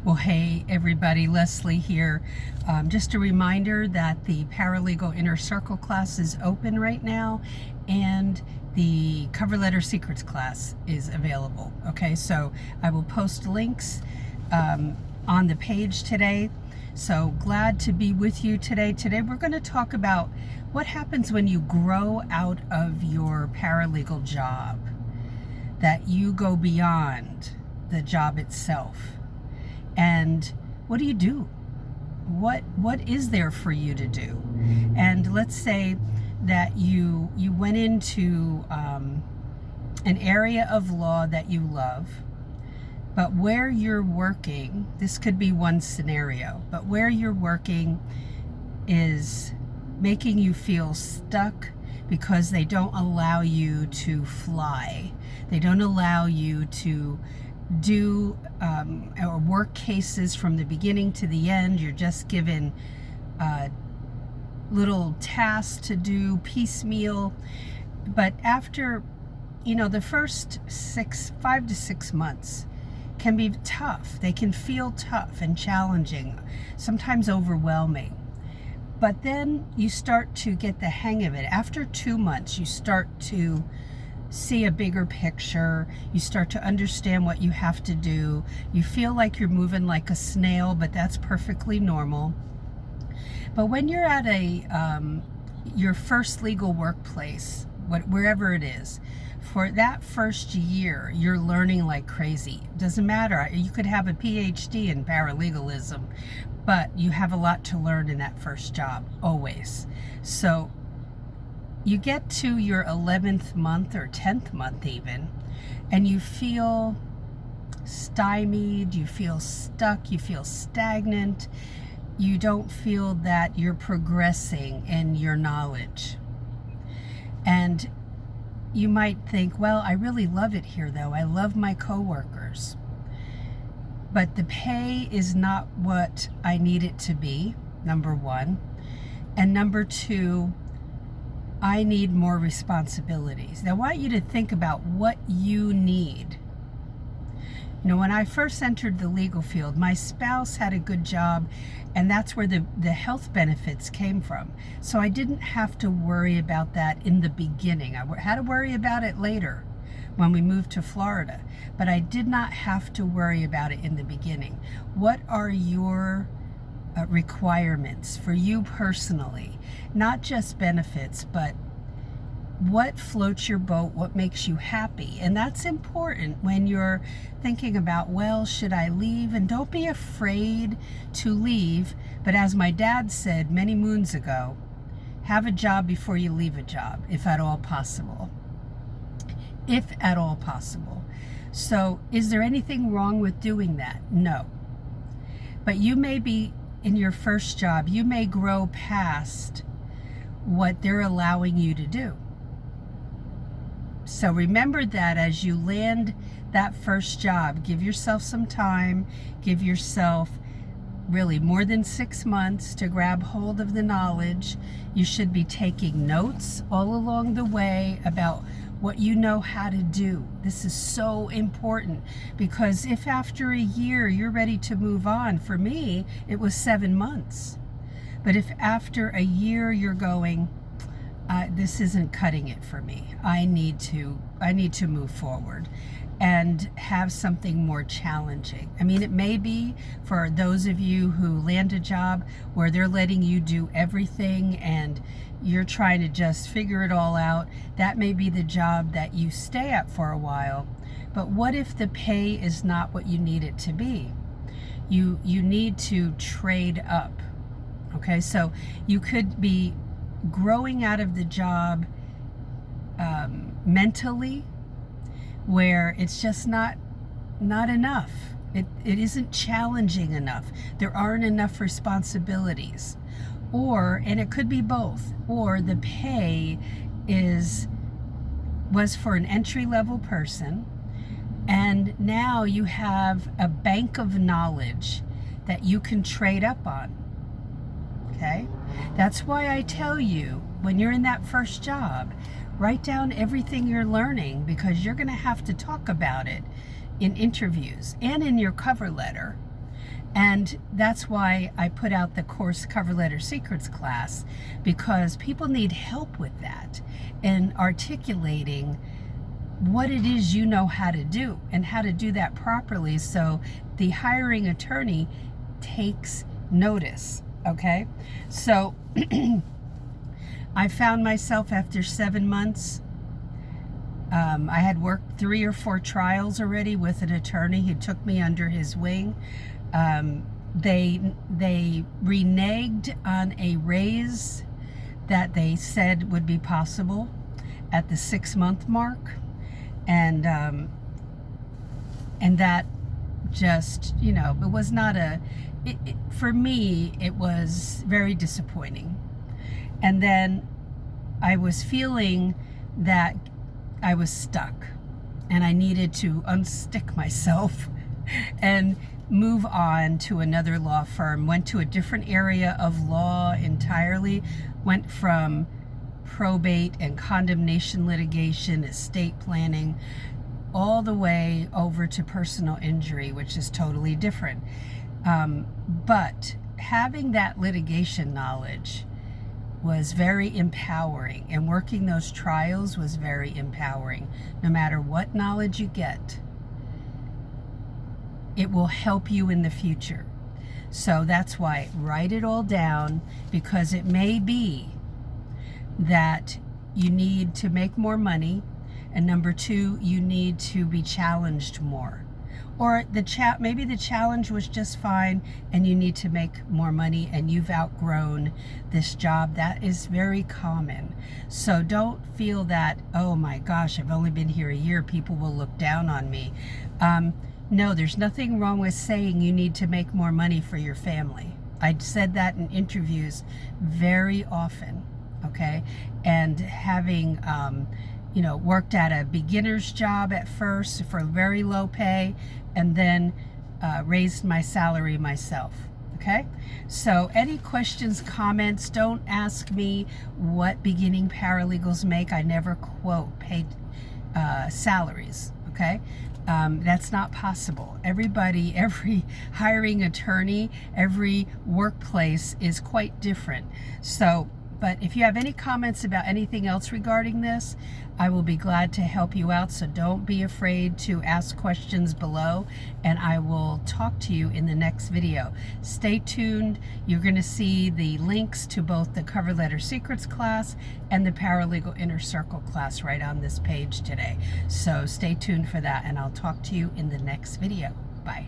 Well, hey everybody, Leslie here. Just a reminder that the Paralegal Inner Circle class is open right now, and the Cover Letter Secrets class is available. Okay, so I will post links on the page today. So glad to be with you today. Today we're going to talk about what happens when you grow out of your paralegal job, that you go beyond the job itself. And what do you do? What is there for you to do? And let's say that you went into an area of law that you love, but where you're working, this could be one scenario, but where you're working is making you feel stuck because they don't allow you to fly. They don't allow you to do or work cases from the beginning to the end. You're just given little tasks to do piecemeal. But after, the first 5 to 6 months can be tough. They can feel tough and challenging, sometimes overwhelming. But then you start to get the hang of it. After 2 months, you start to see a bigger picture. You start to understand what you have to do. You feel like you're moving like a snail, but that's perfectly normal. But when you're at your first legal workplace, wherever it is, for that first year, you're learning like crazy. It doesn't matter. You could have a PhD in paralegalism, but you have a lot to learn in that first job, always. So you get to your 11th month or 10th month even, and you feel stymied, you feel stuck, you feel stagnant. You don't feel that you're progressing in your knowledge. And you might think, well, I really love it here though. I love my coworkers. But the pay is not what I need it to be, number one. And number two, I need more responsibilities. Now, I want you to think about what you need. When I first entered the legal field, my spouse had a good job, and that's where the health benefits came from. So I didn't have to worry about that in the beginning. I had to worry about it later when we moved to Florida, but I did not have to worry about it in the beginning. What are your requirements for you personally? Not just benefits, but what floats your boat, what makes you happy. And that's important when you're thinking about, well, should I leave? And don't be afraid to leave. But as my dad said many moons ago, have a job before you leave a job, if at all possible. If at all possible. So is there anything wrong with doing that? No. But you may be in your first job, you may grow past what they're allowing you to do. So remember that as you land that first job, give yourself some time, give yourself really more than 6 months to grab hold of the knowledge. You should be taking notes all along the way about what you know how to do. This is so important, because if after a year you're ready to move on, for me, it was 7 months. But if after a year you're going, this isn't cutting it for me. I need to move forward and have something more challenging. I mean, it may be for those of you who land a job where they're letting you do everything and you're trying to just figure it all out. That may be the job that you stay at for a while. But what if the pay is not what you need it to be? You need to trade up. Okay, so you could be growing out of the job mentally, where it's just not enough. It isn't challenging enough. There aren't enough responsibilities. And it could be both. Or the pay was for an entry-level person, and now you have a bank of knowledge that you can trade up on. Okay? That's why I tell you, when you're in that first job, write down everything you're learning, because you're going to have to talk about it in interviews and in your cover letter. And that's why I put out the course Cover Letter Secrets class, because people need help with that and articulating what it is you know how to do and how to do that properly, so the hiring attorney takes notice. Okay, so I found myself after 7 months, I had worked 3 or 4 trials already with an attorney who took me under his wing. They reneged on a raise that they said would be possible at the 6-month mark, and that just, it was not for me, it was very disappointing. And then I was feeling that I was stuck and I needed to unstick myself and move on to another law firm. Went to a different area of law entirely. Went from probate and condemnation litigation, estate planning, all the way over to personal injury, which is totally different. But having that litigation knowledge was very empowering, and working those trials was very empowering. No matter what knowledge you get, it will help you in the future. So that's why write it all down, because it may be that you need to make more money, and number 2, you need to be challenged more. Or maybe the challenge was just fine and you need to make more money and you've outgrown this job. That is very common. So don't feel that, oh my gosh, I've only been here a year, people will look down on me. No, there's nothing wrong with saying you need to make more money for your family. I said that in interviews very often, okay? And having worked at a beginner's job at first for very low pay, and then raised my salary myself. Okay, so any questions, comments, don't ask me what beginning paralegals make. I never quote paid salaries. Okay, that's not possible. Every hiring attorney, every workplace is quite different. So, but if you have any comments about anything else regarding this, I will be glad to help you out. So don't be afraid to ask questions below, and I will talk to you in the next video. Stay tuned. You're going to see the links to both the Cover Letter Secrets class and the Paralegal Inner Circle class right on this page today. So stay tuned for that, and I'll talk to you in the next video. Bye.